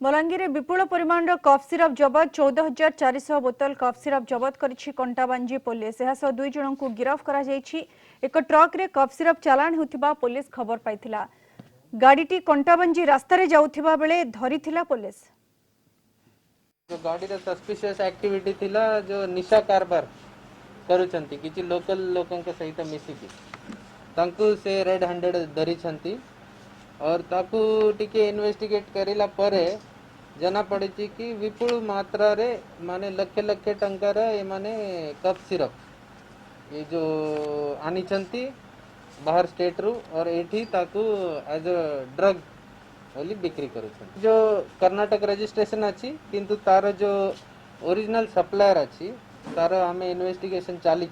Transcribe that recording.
बलांगीर विपुल परिमाण cough syrup जबत 14,400 बोतल cough syrup जबत करिछि Kantabanji police. यह दुई जन को गिरफ्त करा जायछि। एक ट्रक रे कफ सिरप चालाण होतिबा पुलिस खबर पाइथिला। गाड़ीटी कंटाबांजी रास्ता रे जाउथिबा बेले धरिथिला पुलिस। जो गाड़ी रे सस्पिशियस एक्टिविटी थिला जो निशा कारबार करूछंती किछि लोकल लोकन के सहित मिसिकी तांकु से रेड हैंडेड धरी छंती और ताकू टिके इन्वेस्टिगेट करिला परे जना पड़ी कि विपुल मात्रा रे माने लखे लखे टंकार ये माने कफ सिरप ये जो आनी छंती बाहर स्टेट रु और एठी ताकू एज अ ड्रग बोली बिक्री करूछन। जो कर्नाटक रजिस्ट्रेशन अच्छी किंतु तार जो ओरिजिनल सप्लायर अच्छी तार हमें इन्वेस्टिगेशन चली।